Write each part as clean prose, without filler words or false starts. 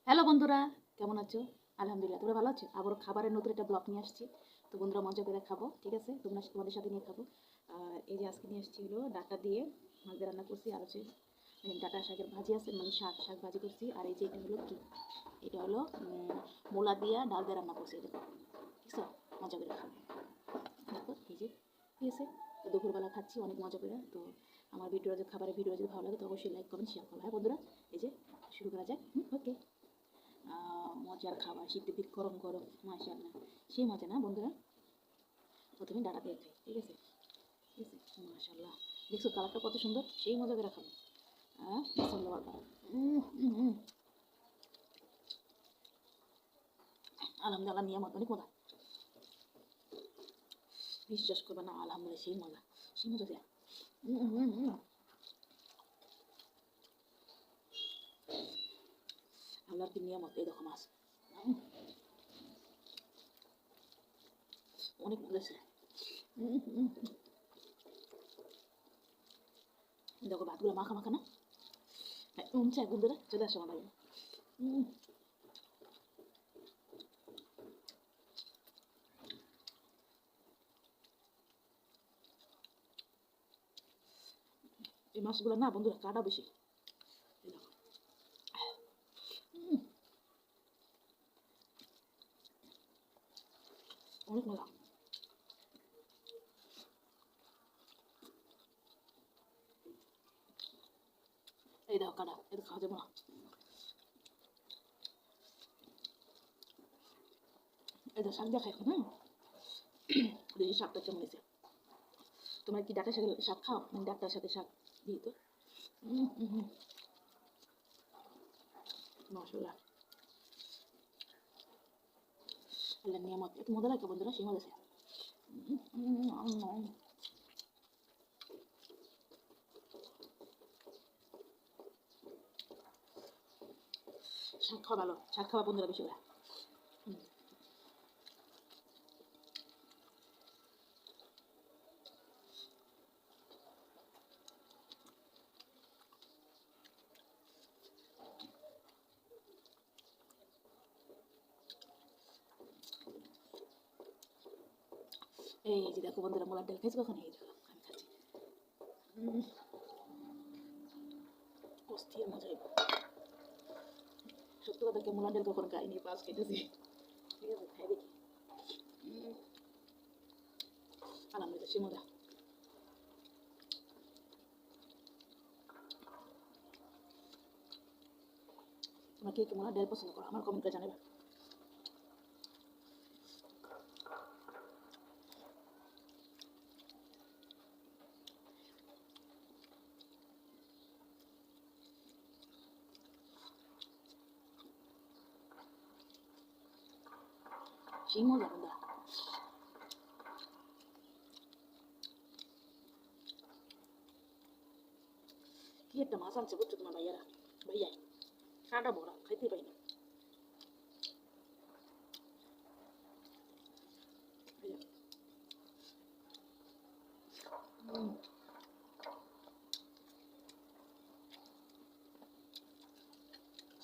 Hello বন্ধুরা, কেমন আছো? আলহামদুলিল্লাহ, তোমরা ভালো আছো? আবারও খাবারের নতুন একটা ব্লগ নিয়ে আসছি। তো বন্ধুরা মজা করে খাবো, ঠিক আছে? তোমাদের সাথে নিয়ে খাবো। আর এই যে আজকে নিয়ে আসছি হলো ডাটা দিয়ে মাছ দিয়ে রান্না করছি, আর হচ্ছে ডাটা শাকের ভাজি আছে, মানে শাক ভাজি করছি। আর এই যে এটা হলো কি, এটা হলো মূলা দিয়ে ডাল দিয়ে রান্না করছি। দেখো, ঠিক আছে? মজা করে খাবো। দেখো এই যে, ঠিক আছে? তো দুপুরবেলা খাচ্ছি অনেক মজা করে। তো আমার খাবারের ভিডিও যদি ভালো লাগে তো অবশ্যই লাইক কমেন্ট শেয়ার করো। হ্যাঁ বন্ধুরা, এই যে শুরু করা যাক। ওকে। মজার খাবার, শীতের দিন গরম গরম, মাশাআল্লাহ সেই মজা না বন্ধুরা? প্রথমে ডাটা দিয়ে খাই, ঠিক আছে? ঠিক আছে, মাশাআল্লাহ। দেখছো কালারটা কত সুন্দর, সেই মজা করে খাবো। বিসমিল্লাহ বাবা। আলহামদুলিল্লাহ, নিয়ামত অনেক মজা। বিশ্বাস করবে না, আলহামদুলিল্লাহ সেই মজা, সেই মজা দেয়। আল্লাহর কি নিয়ামত, এই দেখো মাছ। অনেক মজা আছে। দেখো ভাতগুলো মাখা মাখা না? চাই বন্ধুরা, চলে আসো আমার বাড়ি। এই মাছগুলো না বন্ধুরা, কাটা বেশি। অনেক মজা। এই দেখো কাটা, এটা খাওয়া যাবে না। এটা শাক দিয়ে খাই এখন। দেখি শাকটা কেমন হয়েছে। তোমার কি ডাঁটা শাক খাও? মানে ডাঁটার সাথে শাক দিই তো। মাশাআল্লাহ, আল্লাহ নিয়ামত, এত মজা লাগে বন্ধুরা, সেই মজা আছে। শাক খাওয়া ভালো, শাক খাওয়া বন্ধুরা বেশি করে। এই যে দেখো বন্ধুরা, মোলার ডাল খাইছো কখন? এই দেখো আমি খাচ্ছি। অস্থির মজা। সত্যি কথা কি, মোলার ডাল কখন খাইনি, পাঁচ খেতেছি। ঠিক আছে, খাই দেখি। আলহামদুলিল্লাহ সে মজা। তোমরা কে কে মোলার ডাল পছন্দ করো আমার কমেন্ট করে জানাবে। সেই মজা বন্ধুরা। কি একটা মাছ আনছে বুঝছো তোমার ভাইয়ারা, ভাইয়া কাটা ভরা, খাইতে পাই না।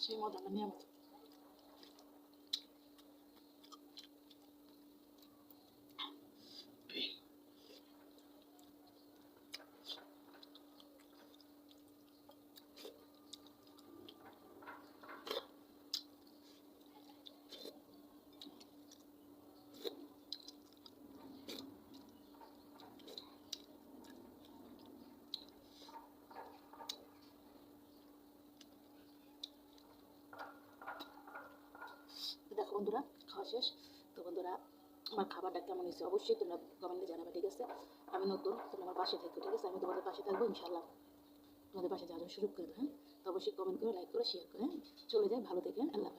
সেই মজা না নিয়ামত। দেখো বন্ধুরা, খাওয়া শেষ। তো বন্ধুরা, আমার খাবারটা কেমন হয়েছে অবশ্যই তোমরা কমেন্টে জানাবে, ঠিক আছে? আমি নতুন, তোমরা আমার পাশে থাকো, ঠিক আছে? আমি তোমাদের পাশে থাকবো ইনশাল্লাহ। তোমাদের পাশে যাওয়ার সুযোগ করবো, হ্যাঁ? তো অবশ্যই কমেন্ট করে, লাইক করে, শেয়ার করে, হ্যাঁ? চলে যায়, ভালো থেকে, আল্লাহ হাফেজ।